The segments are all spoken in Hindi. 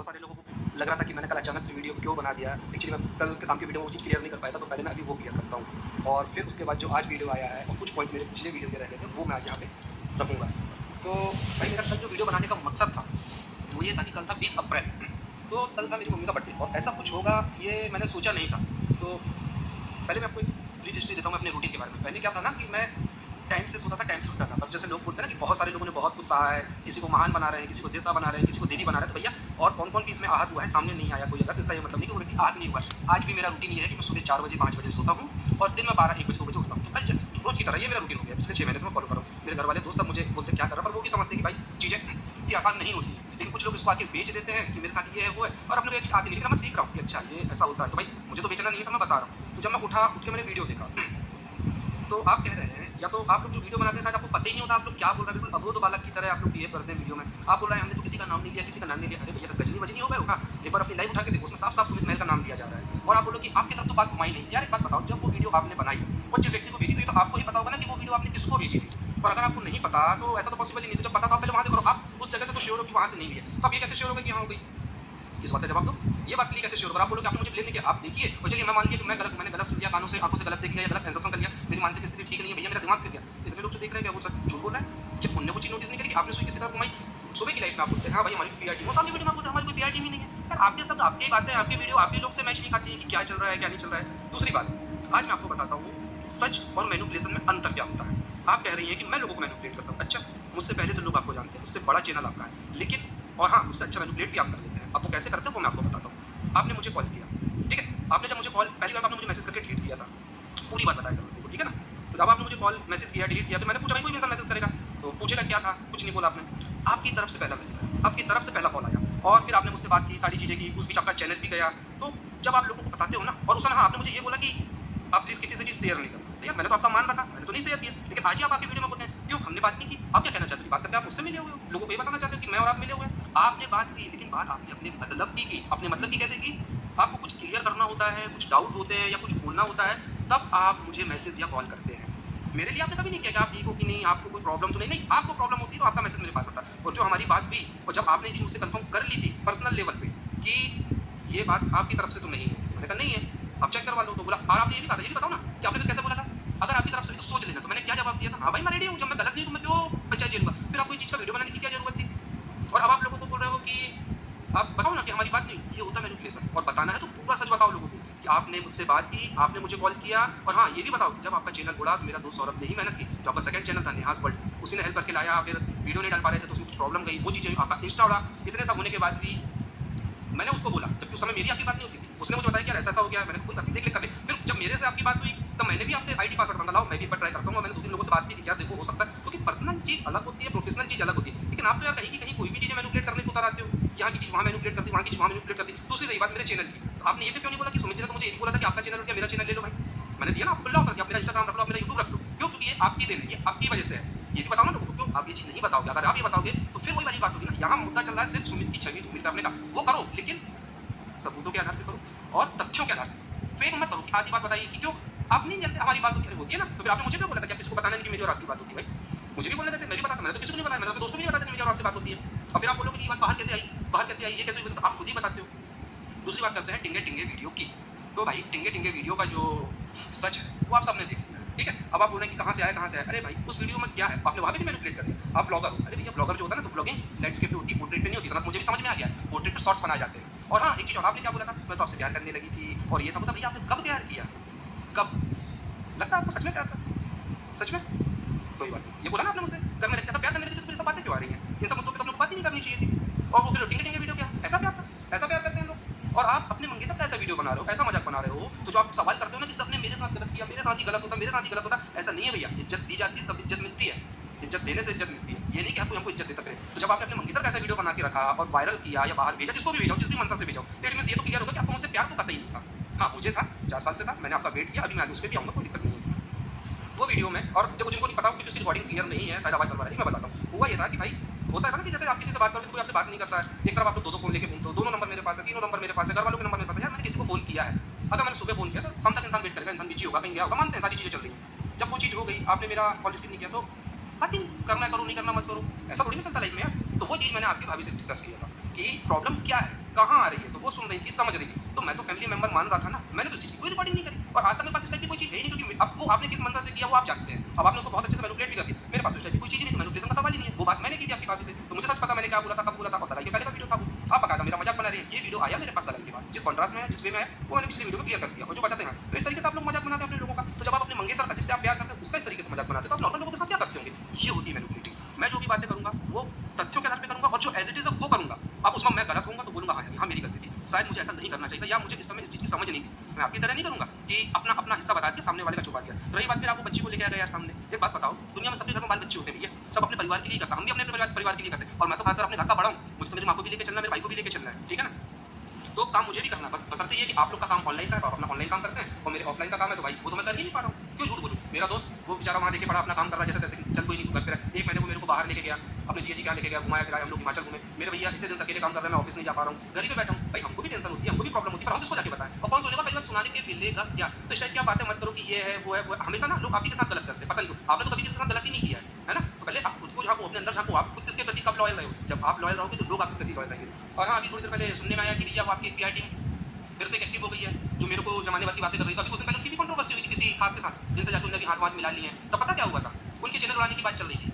बहुत सारे लोगों को लग रहा था कि मैंने कल अचानक से वीडियो क्यों बना दिया। एक्चुअली मैं कल के शाम की वीडियो में वो चीज़ क्लियर नहीं कर पाया था, तो पहले मैं अभी वो क्लियर करता हूँ और फिर उसके बाद जो आज वीडियो आया है और कुछ पॉइंट मेरे पिछले वीडियो के रह गए थे वो मैं आज यहाँ पे रखूँगा। तो भाई मेरा कल जो वीडियो बनाने का मकसद था वो ये था कि कल था 20 अप्रैल, तो कल था मेरी मम्मी का बर्थडे और ऐसा कुछ होगा ये मैंने सोचा नहीं था। तो पहले मैं आपको एक ब्रीफ हिस्ट्री देता हूँ अपने रूटीन के बारे में। पहले क्या था ना कि मैं टाइम से सोता था, टाइम से उठता था। अब जैसे लोग बोलते हैं ना कि बहुत सारे लोगों ने बहुत कुछ सहा है, किसी को महान बना रहे हैं, किसी को देवता बना रहे हैं, किसी को देवी बना रहे हैं, तो भैया और कौन कौन भी इसमें आहत हुआ है सामने नहीं आया कोई अगर, इसका ये मतलब नहीं कि वो व्यक्ति आहत नहीं हुआ। आज भी मेरा रूटीन ये है कि मैं सुबह 4 बजे 5 बजे सोता हूँ और दिन में 12 1 बजे 2 बजे उठता हूँ। तो कल रोज की तरह ये मेरा रूटीन हो गया, पिछले 6 महीने से मैं फॉलो कर रहा हूँ। मेरे घर वाले दोस्त सब मुझे बोलते क्या कर रहा है, पर वो भी समझते कि भाई चीज़ें इतनी आसान नहीं होती है, लेकिन कुछ लोग इसको आके बेच देते हैं कि मेरे साथ ये है वो है, और अपने को ये चीज़ आती नहीं। लेकिन मैं सीख रहा हूँ कि अच्छा ये ऐसा होता है, तो भाई मुझे तो बेचना नहीं है, पर मैं बता रहा हूँ। तो जब मैं उठ के मैंने वीडियो देखा तो आप कह रहे हैं या तो आप लोग जो वीडियो बनाते हैं शायद आपको पता ही नहीं होता आप लोग क्या बोल रहे हैं, बिल्कुल अबोध बालक की तरह आप लोग बिहेव करते हैं वीडियो में। आप बोल रहे हैं हमने तो किसी का नाम नहीं लिया, किसी का नाम नहीं लिया। अरे भैया तो गजनी वजनी हो गए होगा, एक बार अपनी लाइव उठा के देखो, उसमें साफ साफ सुमित महल का नाम लिया जा रहा है और आप बोलो कि आपकी तरफ तो बात घुमाई नहीं। यार एक बात बताओ, जब वो वीडियो आपने बनाई और जिस व्यक्ति को भेजी थी तो आपको ही पता होगा ना कि वो वीडियो आपने किसको भेजी थी। और अगर आपको नहीं पता तो ऐसा तो पॉसिबल ही नहीं। तो जब पता तो आप पहले वहाँ से करो, आप उस जगह से तो श्योर हो कि वहाँ से नहीं लिया, तो आप ये कैसे श्योर हो कि यहाँ हो गई? इस बात का जवाब दो। ये बात के लिए कैसे श्योर हो? आप बोलो कि आपने मुझे ब्लेम नहीं किया, आप देखिए और चलिए मैं मान लिया कि मैंने गलत सुन लिया, कानों से आंखों से गलत देख लिया या गलत कंजप्शन कर लिया, मेरी मानसिक स्थिति ठीक नहीं है भैया, मेरा दिमाग फिर गया। इतने लोग जो देख रहे हैं क्या वो सब झूठ बोल रहा है? जब उनने वो चीज़ नोटिस नहीं करी कि आपने सुई किसकी तरफ घुमाई। सुबह की लाइफ में आप बोलते हैं हाँ भाई हमारी पीआर टीम, वो सामने वीडियो में आप बोलते हैं हमारी कोई पीआर टीम ही नहीं है। यार आपके शब्द आपकी बातें, आपकी वीडियो आप भी लोग से मैच नहीं खाती है कि क्या चल रहा है क्या नहीं चल रहा है। दूसरी बात, आज मैं आपको बताता हूँ सच और मैनिपुलेशन में अंतर क्या होता है। आप कह रही हैं कि मैं लोगों को मैनिपुलेट करता हूँ, अच्छा मुझसे पहले से लोग आपको जानते हैं, उससे बड़ा चैनल आपका है, लेकिन और हाँ उससे अच्छा मैनिपुलेट भी आप कर लेते हैं। आप वो कैसे करते हैं वो मैं आपको बताता हूँ। आपने मुझे कॉल किया, ठीक है, आपने जब मुझे कॉल पहली बार आपने मुझे मैसेज करके डिलीट किया था, पूरी बात बताया था, ठीक है ना। तो जब आपने मुझे कॉल मैसेज किया डिलीट किया, तो मैंने पूछा भाई कोई इंसान मैसेज करेगा, तो पूछेगा क्या था, कुछ नहीं बोला आपने। आपकी तरफ से पहला मैसेज आया, आपकी तरफ से पहला कॉल आया और फिर आपने मुझसे बात की, सारी चीज़ें की, उस बीच आपका चैनल भी गया। तो जब आप लोगों को बताते हो ना, और उस समय हाँ आपने मुझे ये बोला कि आप प्लीज़ किसी से चीज़ शेयर नहीं करना, तो यार मैंने तो आपका मान रखा, मैंने तो नहीं शेयर किया, लेकिन आज ही आप आपकी वीडियो में बोलते हैं क्यों हमने बात नहीं की। आप क्या कहना चाहते हो? बात करके आप मुझसे मिले हुए हो, लोगों को ये बताना चाहते हो कि मैं और आप मिले हुए हैं। आपने बात की, लेकिन बात आपने अपने मतलब की। अपने मतलब की कैसे की? आपको कुछ क्लियर करना होता है, कुछ डाउट होते हैं या कुछ बोलना होता है, तब आप मुझे मैसेज या कॉल करते हैं। मेरे लिए आपने कभी नहीं किया कि आप ठीक हो कि नहीं, आपको कोई प्रॉब्लम तो नहीं। आपको प्रॉब्लम होती तो आपका मैसेज मेरे पास आता। और जो हमारी बात हुई और जब आपने ये मुझसे कंफर्म कर ली थी पर्सनल लेवल पे कि ये बात आपकी तरफ से तो नहीं है, मैंने कहा नहीं है, आप चेक करवा लो। तो बोला और आपने ये भी कहा था, ये भी बताओ ना कि आपने फिर कैसे बोला था अगर आपकी तरफ से तो सोच लेना। तो मैंने क्या जवाब दिया था? हाँ भाई मैं रेडी हूँ, जब मैं गलत नहीं तो मैं क्यों पंचायत झेलूंगा? फिर आपको इस चीज़ का वीडियो बनाने की क्या जरूरत थी? और अब आप लोगों को बोल रहे हो कि आप बताओ ना कि हमारी बात नहीं, ये होता है मैनिपुलेशन। और बताना है तो पूरा सच बताओ लोगों को कि आपने मुझसे बात की, आपने मुझे कॉल किया। और हाँ ये भी बताओ कि जब आपका चैनल उड़ा तो मेरा दोस्त सौरभ ने ही मेहनत की, जो आपका सेकंड चैनल था नेहास वर्ल्ड, उसी ने हेल्प करके लाया। फिर वीडियो नहीं डाल पा रहे थे तो उसमें कुछ प्रॉब्लम गई, वो चीज़ें आपका इंस्टा उड़ा। इतने सब होने के बाद भी मैंने उसको बोला, जबकि उस समय मेरी आपकी बात नहीं होती थी, उसने मुझे बताया कि यार ऐसा हो गया। मैंने कोई बात नहीं, देख ले कर ले। फिर जब मेरे से आपकी बात हुई तब मैंने भी आपसे आईडी पासवर्ड मांगा, लाओ मैं भी एक बार ट्राई करता हूँ। मैंने 2-3 लोगों से बात की कि यार देखो हो सकता है, क्योंकि पर्सनल चीज़ अलग होती है, प्रोफेशनल चीज़ अलग होती है। लेकिन आप तो यार कहीं की कहीं कोई भी चीज़ें मैनिपुलेट करने को उतर आते हो, यहाँ की चीज़ वहाँ मैनिपुलेट करती, वहाँ की चीज़ वहाँ मैनिपुलेट करती। दूसरी रही बात मेरे चैनल की, तो आपने ये फिर क्यों नहीं बोला कि सुमित जी ने तो मुझे यही बोला था कि आपका चैनल क्या मेरा चैनल ले लो भाई। मैंने दिया ना आपको खुला ऑफर कि आप मेरा इंस्टाग्राम रख लो, आप मेरा यूट्यूब रख लो। क्यों? क्योंकि ये आपकी देन है, ये आपकी वजह से है। ये भी बताओ ना लोगों को। क्यों आप ये चीज़ नहीं बताओगे? अगर आप ये बताओगे तो फिर वही वाली बात होगी ना, यहाँ मुद्दा चल रहा है सिर्फ सुमित की छवि धूमिल करने का, वो करो लेकिन सबूतों के आधार पर करो और तथ्यों के आधार पर। फेक मत करो कि आधी बात बताइए कि क्यों आप नहीं जानते हमारी बात होती है ना। तो फिर आपने मुझे क्यों बोला था कि आप किसी को बताना नहीं कि मेरी और आपकी बात होती है? भाई मुझे भी बोलने देते, मैं भी बताता, मैंने तो किसी को नहीं बताया, मैंने तो दोस्तों को भी बताते मेरी और आपसे बात होती है। और फिर आप बोलोगे कि ये बात बाहर कैसे आई, बाहर कैसे आई, ये कैसे हुई, तो आप खुद ही बताते हो। दूसरी बात करते हैं टिंगे टिंगे वीडियो की। तो भाई टिंगे टिंगे वीडियो का जो सच है वो आप सबने देख लिया, ठीक है। अब आप बोल रहे हैं कि कहाँ से आया कहाँ से आया। अरे भाई उस वीडियो में क्या है, आपने वहाँ पे भी मैनिपुलेट कर दिया। आप ब्लॉगर हो, अरे भैया ब्लॉगर जो होता है ना तो ब्लॉगिंग लैंडस्केप पे होती है, पोर्ट्रेट पे नहीं होती। तो मुझे भी समझ में आ गया, पोर्ट्रेट पे शॉर्ट्स बनाए जाते हैं। और हाँ एक चीज़ और, आपने क्या बोला था, मैं तो आपसे प्यार करने लगी थी और ये था। मतलब भैया आपने कब प्यार किया, कब लगता है आपको सच में प्यार था? सच में कोई बात नहीं, ये बोला ना आपने मुझसे करने लगता था, प्यार करने लगी थी, तो फिर सब बातें क्यों आ रही हैं? इन सब मुद्दों पे तो अपने को बात ही नहीं करनी चाहिए थी। और वो फिर टिंगे टिंगे वीडियो क्या, ऐसा प्यार था? ऐसा प्यार करते हैं लोग? और आप अपने मंगेतर का ऐसा वीडियो बना रहे हो, ऐसा मजाक बना रहे हो, तो जो आप सवाल करते हो ना कि सबने मेरे साथ गलत किया, मेरे साथ ही गलत होता, मेरे साथ ही गलत होता, ऐसा नहीं है भैया। इज्जत दी जाती है तब इज्जत मिलती है, इज्जत देने से इज्जत मिलती है। ये नहीं कि आपको हमको इज्जत देता फिर। तो जब आपने अपने मंगेतर का ऐसा वीडियो बना के रखा और वायरल किया या बाहर भेजा, जिसको भी भेजाओ, जिस भी मंशा से भेजाओ, तो इट मींस ये तो क्लियर होगा कि आपको मुझसे प्यार तो पता ही नहीं था। हाँ मुझे था, 4 साल से था, मैंने आपका वेट किया, अभी मैं आगे उस पर भी आऊँगा, कोई दिक्कत नहीं है। वो वीडियो में, और जब जिनको नहीं पता क्योंकि उसकी रिकॉर्डिंग क्लियर नहीं है, शायद आवाज़ करवा रही है, मैं बताता हूँ। हुआ ये था कि भाई होता है ना कि जैसे आप किसी से बात करते हो तो कोई आपसे बात नहीं करता है, एक तरफ आप लोग 2-2 फ़ोन लेके घूमते हो, दोनों नंबर मेरे पास है, तीनों नंबर मेरे पास है, घर वालों के नंबर मेरे पास है। यार मैंने किसी को फ़ोन किया है, अगर मैंने सुबह फ़ोन किया तो शाम तक इंसान वेट करेगा, इंसान बिजी होगा, कहीं गया होगा, मानते हैं सारी चीज़ें चल रही हैं। जब वो चीज़ हो गई, आपने मेरा कॉल रिसीव नहीं किया, तो बात ही नहीं, करना करो, नहीं करना मत करो, ऐसा थोड़ी ना चलता लाइफ में यार। तो वो चीज़ मैंने आपकी भाभी से डिस्कस किया था। कि प्रॉब्लम क्या है, कहाँ आ रही है, तो वो सुन रही थी, समझ रही थी। तो मैं तो फैमिली मेंबर मान रहा था ना, मैंने तो इस चीज़ की कोई रिकॉर्डिंग नहीं करी और आज तक मेरे पास इस टाइप की कोई चीज़ है ही नहीं, क्योंकि अब वो आपने किस मंशा से किया वो आप जानते हैं। अब आपने उसको बहुत अच्छे से मैनिपुलेट भी कर दिया। मेरे पास तो इस टाइप की कोई चीज़ ही नहीं, तो मैनिपुलेशन का सवाल ही नहीं है। वो बात मैंने की थी आपकी भाभी से, तो मुझे सच पता मैंने क्या बोला था, कब बोला था, और सगाई के पहले का वीडियो था वो। आप बकायदा मेरा मजाक बना रही है। ये वीडियो आया मेरे पास सगाई के बाद, जिस कॉन्ट्रास्ट में है, जिस वे में है, वो मैंने पिछली वीडियो में क्लियर कर दिया। और जो बचाते हैं, तो इस तरीके से आप लोग मजाक बनाते हैं अपने लोगों का। तो जब आप अपने मंगेतर का, जिससे आप प्यार करते हैं, उसका इस तरीके से मजाक बनाते हैं, तो आप नॉर्मल लोगों के साथ क्या करते होंगे? ये होती है मैनिपुलेटिंग। मैं जो भी बातें करूँगा वो तथ्यों के आधार पे करूँगा और जो एज इट इज़ है वो करूँगा। अब उसमें मैं गलत होऊँगा तो बोलूँगा हाँ मेरी गलती थी, शायद मुझे ऐसा नहीं करना चाहिए था, या मुझे इस समय इस चीज़ की समझ नहीं थी। मैं आपकी तरह नहीं करूँगा कि अपना हिस्सा बता दिया, सामने वाले का छुपा दिया। रही बात फिर आपको बच्ची को लेके आ गया यार सामने, एक बात बताओ, दुनिया में सबके घर में बाल बच्चे होते हैं, भैया सब अपने परिवार के लिए करता, हम भी अपने परिवार के लिए करते हैं। और मैं तो खासकर अपने घर का बड़ा हूँ, मुझे तो मेरी माँ को भी लेके चलना है, मेरे भाई को भी लेके चलना है, ठीक है ना? तो काम मुझे भी करना है, बस बशर्ते ये कि आप लोग का काम ऑनलाइन का है, तो आप अपना ऑनलाइन काम करते हैं और मेरे ऑफलाइन का काम है, तो भाई वो तो मैं कर ही नहीं पा रहा हूँ। क्यों झूठ बोलूँ? मेरा दोस्त वो बेचारा वहाँ देखे पड़ा अपना काम कर रहा है जैसे तैसे, चल कोई नहीं, घर पे रह। एक महीने वो मेरे को बाहर लेके गया, अपने जीजा जी के यहाँ लेके गया, घुमाया फिराया, हम लोग हिमाचल घूमे। मेरे भैया इतने दिन से अकेले काम कर रहे हैं, मैं ऑफिस नहीं जा पा रहा हूँ, घर ही पे बैठा हूँ। भाई हमको भी टेंशन होती है, हमको भी प्रॉब्लम होती है, पर हम किसको जाके बताएं? और कौन सुनेगा? पहली बार सुनाने के मिलेगा क्या? तो इस टाइप की आप बातें मत करो कि ये है वो है वो है। हमेशा ना लोग आप ही के साथ गलत करते हैं, पता नहीं क्यों। आपने तो कभी किसी के साथ गलत ही नहीं किया है ना? तो पहले आप खुद को झाँको, अपने अंदर झाँको, आप खुद किसके प्रति कब लॉयल रहे हो। जब आप लॉयल रहोगे तो लोग आपके प्रति लॉयल रहेंगे। और हाँ, अभी थोड़ी देर पहले सुनने में आया कि भैया वो आपकी पीआर टीम फिर से एक्टिव हो गई है, जो मेरे को जमाने भर की बातें कर रही थी। अभी कुछ दिन पहले उनकी भी कंट्रोवर्सी हुई थी किसी खास के साथ, जिनसे जाके उन्होंने भी हाथ मिला लिए हैं। तो पता क्या हुआ था? उनके चैनल उड़ाने की बात चल रही थी,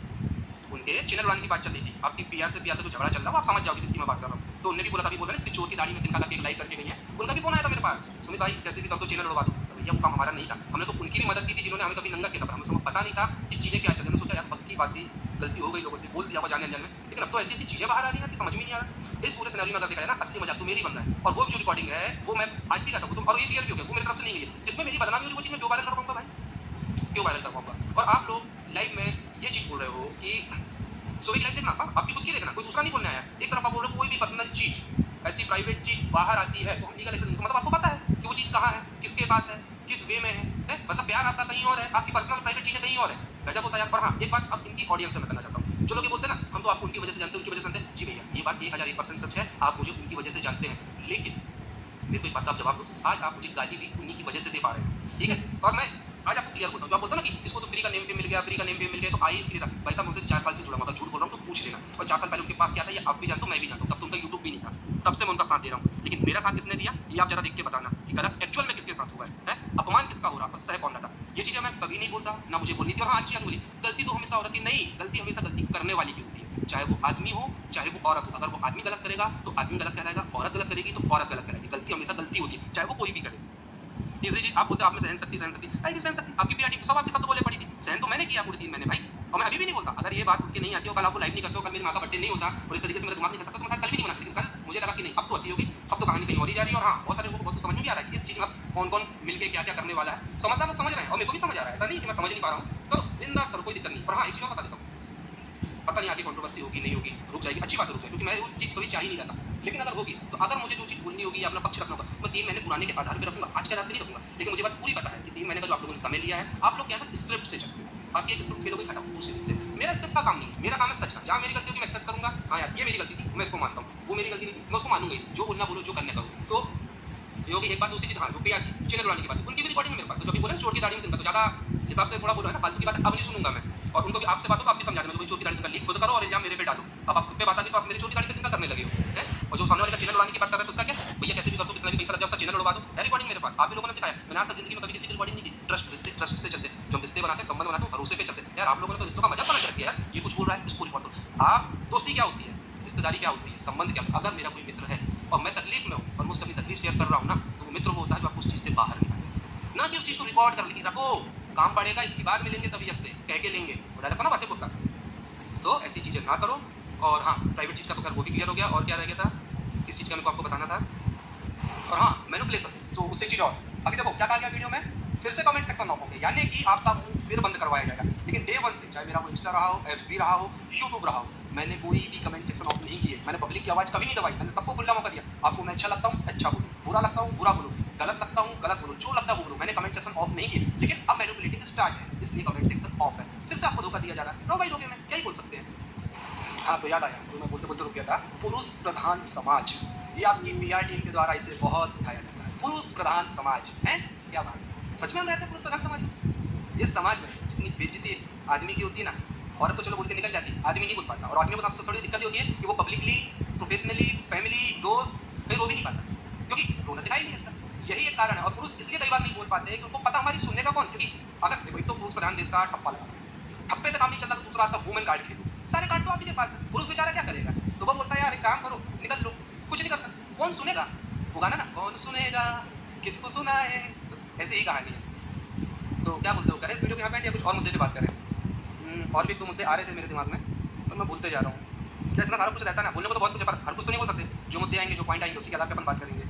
उनके चैनल उड़ाने की बात चल रही थी। आपकी पीआर से जो झगड़ा चल रहा है, आप समझ जाओगे किसकी मैं बात कर रहा हूँ। तो उन्होंने भी बोला था, अभी बोला ना इसकी चोर की दाढ़ी में तिनका करके एक लाइक करके गई है। उनका भी फोन आया था मेरे पास, सुमित भाई कैसे भी कर दो चैनल उड़वा दो। तो भैया वो काम हमारा नहीं था, हमने तो उनकी भी मदद की थी जिन्होंने हमें कभी नंगा किया था, हमें पता नहीं था कि चीज़ें क्या चल रही। सोचा यार पक्की बात थी, गलती हो गई, लोगों से बोल दिया जाने अनजाने में। लेकिन अब तो ऐसी ऐसी चीज़ें बाहर आ रही हैं कि समझ में नहीं आ रहा। इस पूरे सिनेरियो में अगर देखा जाए ना, असली मजाक तो मेरी बन रहा है। और वो जो रिकॉर्डिंग है वो मैं आज भी करता हूँ, और ये क्लियर भी हो गया, वो मेरी तरफ से नहीं गई है। जिसमें मेरी बदनामी हो रही, वो चीज़ मैं क्यों वायरल कर पाऊँगा भाई? क्यों वायरल कर पाऊँगा? और आप लोग लाइव में ये चीज़ बोल रहे हो कि सो एक लाइव देखना, आपकी खुद की देखना, कोई दूसरा नहीं बोलने आया। एक तरफ आप बोल रहे हो कोई भी पर्सनल चीज़, ऐसी प्राइवेट चीज़ बाहर आती है तो हम लीगल एक्शन, मतलब आपको पता है कि वो चीज़ कहाँ है, किसके पास है, किस वे में है? मतलब प्यार आपका कहीं और है, आपकी पर्सनल प्राइवेट चीज़ें कहीं और है। गजब होता है यार। पर हाँ, एक बात अब इनकी ऑडियंस से मैं कहना चाहता हूँ, जो लोग ये बोलते हैं ना हम तो आपको उनकी वजह से जानते हैं, उनकी वजह से जानते हैं। जी भैया, ये बात 1001% सच है, आप मुझे उनकी वजह से जानते हैं, लेकिन मेरे को एक बात का आप जवाब दो। आज आप मुझे गाली भी उन्हीं की वजह से दे पा रहे हैं, ठीक है? और मैं आज आपको क्लियर बोलता हूँ, जो आप बोलते हो ना कि इसको तो फ्री का नेम पे मिल गया, फ्री का नेम पे मिल गया, तो आइए इसके लिए था। भाई साहब मुझसे 4 साल से जुड़ा हुआ था, झूठ बोल रहा हूँ तो पूछ लेना। और 4 साल पहले उनके पास क्या था ये आप भी जानते हो, मैं भी जानता हूँ। तब तो उनका यूट्यूब भी नहीं था, तब से मैं उनका साथ दे रहा हूँ। लेकिन मेरा साथ किसने दिया ये आप जरा देख के बताना कि गलत एक्चुअल में किसके साथ हुआ है? अपमान किसका हो रहा है, सह कौन रहा था? ये चीज़ें मैं कभी नहीं बोलता, ना मुझे बोलनी थी। और हाँ, अच्छी बात बोली, गलती तो हमेशा औरत की नहीं, गलती हमेशा गलती करने वाली की होती है, चाहे वो आदमी हो चाहे वो औरत हो। अगर वो आदमी गलत करेगा तो आदमी गलत कहलाएगा, औरत गलत करेगी तो औरत गलत कहलाएगी। गलती हमेशा गलती होती है, चाहे वो कोई भी करे। तीसरी चीज आप बोलते हो आप में सहन शक्ति सहन शक्ति आपकी पीआर टीम सब आपके शब्द बोले पड़ी थी, सहन तो मैंने किया पूरे 3 महीने भाई। और मैं अभी भी नहीं बोलता, अगर ये बात उठ के नहीं आती हो, कल आपको लाइव नहीं करते हो, कल मेरी माँ का बर्थडे नहीं होता और इस तरीके से मेरा दिमाग नहीं कर सकता, तो मैं शायद कल भी नहीं बनाता। लेकिन कल मुझे लगा कि नहीं, अब तो आती होगी, अब तो कहानी कहीं और ही जा रही है। और हाँ, बहुत सारे लोगों को बहुत समझ में भी आ रहा है इस चीज़ में अब कौन कौन मिलकर क्या क्या करने वाला है। समझदार लोग समझ रहे हैं और मेरे को भी समझ आ रहा है, ऐसा नहीं कि मैं समझ नहीं पा रहा हूँ। करो बिंदास करो, कोई दिक्कत नहीं। और हाँ, एक चीज़ और बता देता हूँ, पता नहीं आगे कंट्रोवर्सी होगी नहीं होगी, रुक जाएगी, अच्छी बात है रुक जाएगी, क्योंकि मैं वो चीज़ कभी चाह ही नहीं रहता। लेकिन अगर होगी तो अगर मुझे जो चीज़ बोलनी होगी, अपना पक्ष रखना होगा, मैं 3 महीने पुराने के आधार पर रखूंगा, आज के आधार पर नहीं रखूंगा। लेकिन मुझे बात पूरी पता है कि 3 महीने का जो आप लोगों ने समय लिया है, आप लोग क्या है ना स्क्रिप्ट से चलते हो। आपकी एक स्क्रिप्ट फेल हो गई, हटाओ दूसरी लिखते हैं। मेरा स्क्रिप्ट का काम नहीं है, मेरा काम है सच का। जहाँ मेरी गलती होगी मैं एक्सेप्ट करूंगा, हाँ यार ये मेरी गलती थी, मैं इसको मानता हूँ। वो मेरी गलती नहीं थी, मैं उसको मानूंगा ही, जो बोलना बोलो, जो करने करो। तो ये होगी एक बात। दूसरी चीज़, हाँ जो पीआर की चैनल वाली की बात, उनकी भी रिकॉर्डिंग मेरे पास, तो जो भी बोले चोर की दाढ़ी में तिनका, तो ज़्यादा हिसाब से थोड़ा बोलो है ना, फालतू की बात अब नहीं सुनूंगा मैं। और उनको भी आपसे बात हो तो आप भी समझा देना, जो चोर की दाढ़ी तिनका लीक खुद करो और इल्जाम मेरे पे डालो। अब आप खुद पे बात आती तो आप मेरी चोर की दाढ़ी पे तिनका करने लगे हो, है? और जो सामने वाले का चैनल उड़ाने की बात कर रहे हैं तो उसका क्या भैया, कैसे भी कर दो, कितना भी पैसा लग जाए उसका चैनल उड़वा दो, है रिकॉर्डिंग मेरे पास। आप भी लोगों ने सिखाया, मैंने आज तक जिंदगी में कभी किसी की रिकॉर्डिंग नहीं की। ट्रस्ट से चलते, जो हम रिश्ते बनाते हैं, संबंध बनाते हैं, भरोसे पे चलते हैं। यार आप लोगों ने तो रिश्तों का मजाक बना के रखा है यार, ये कुछ बोल रहा है इसको रिकॉर्ड करो। आप दोस्ती क्या होती है, रिश्तेदारी क्या होती है, संबंध क्या? अगर मेरा कोई मित्र है और मैं तकलीफ में हूँ और मुझसे अपनी तकलीफ शेयर कर रहा हूँ ना, तो वो मित्र वो होता है जो आपको उस चीज़ से बाहर निकाले, ना कि उस चीज़ को रिकॉर्ड कर लेके रखो, काम पड़ेगा इसकी बाद मिलेंगे तबीयत से कह के लेंगे, वो डायरेक्ट ना वैसे बोलता। तो ऐसी चीज़ें ना करो। और हाँ, प्राइवेट चीज़ का तो खैर वो भी क्लियर हो गया। और क्या रह गया था, किस चीज़ का मेरे को आपको बताना था? और हाँ, मैनिपुलेशन, तो उससे चीज़ और अभी देखो क्या कहा गया वीडियो में, फिर से कमेंट सेक्शन ऑफ हो गया, यानी कि आपका मुंह फिर बंद करवाया जाएगा। लेकिन डे 1 से, चाहे मेरा वो इंस्टा रहा हो, FB रहा हो, यूट्यूब रहा हो, मैंने कोई भी कमेंट सेक्शन ऑफ नहीं किए। मैंने पब्लिक की आवाज़ कभी नहीं दबाई, मैंने सबको खुला मौका दिया। आपको मैं अच्छा लगता हूँ अच्छा बोलो, बुरा लगता हूँ बुरा बोलो, गलत लगता हूँ गलत बोलो, जो लगता है वो बोलो। मैंने कमेंट सेक्शन ऑफ नहीं किए। लेकिन अब मैनिपुलेटिंग स्टार्ट है, इसलिए कमेंट सेक्शन ऑफ है। फिर से आपको धोखा दिया जा रहा है। रो भाई रोगे, मैं क्या ही बोल सकते हैं। हाँ, तो याद आया, जो मैं बोलते बोलते रुक गया था, पुरुष प्रधान समाज। ये आपकी पीआर टीम के द्वारा इसे बहुत दिखाया जाता है, पुरुष प्रधान समाज है। क्या बात है, सच में हम रहते हैं पुरुष प्रधान समाज में। इस समाज में जितनी बेइज्जती आदमी की होती है ना, औरत तो चलो बोल के निकल जाती, आदमी नहीं बोल पाता। और आदमी को सबसे बड़ी दिक्कत होती है कि वो पब्लिकली, प्रोफेशनली, कारण है। और पुरुष इसलिए कई बार नहीं बोल पाते कि उनको पता हमारी सुनने का कौन, क्योंकि अगर देखो एक तो पुरुष प्रधान देश का ठप्पा लगा, ठप्पे से काम नहीं चल रहा तो दूसरा आता वुमेन कार्ड खेलो, सारे कार्ड तो आप ही के पास है, पुरुष बेचारा क्या करेगा। तो वो बोलता है यार एक काम करो निकल लो, कुछ नहीं कर सकते, कौन सुनेगा, वो गाना ना कौन सुनेगा किसको सुनाए, ऐसे ही कहानी है। तो क्या बोलते हो, करें इस वीडियो के यहाँ पे या कुछ और मुद्दे पे बात करें। और भी एक दो मुद्दे आ रहे थे मेरे दिमाग में पर मैं भूलते जा रहा हूँ। क्या इतना सारा कुछ रहता है ना, बोलने को तो बहुत कुछ है पर हर कुछ तो नहीं बोल सकते। जो मुद्दे आएंगे जो पॉइंट आएंगे उसी के आधार पर अपन बात करेंगे।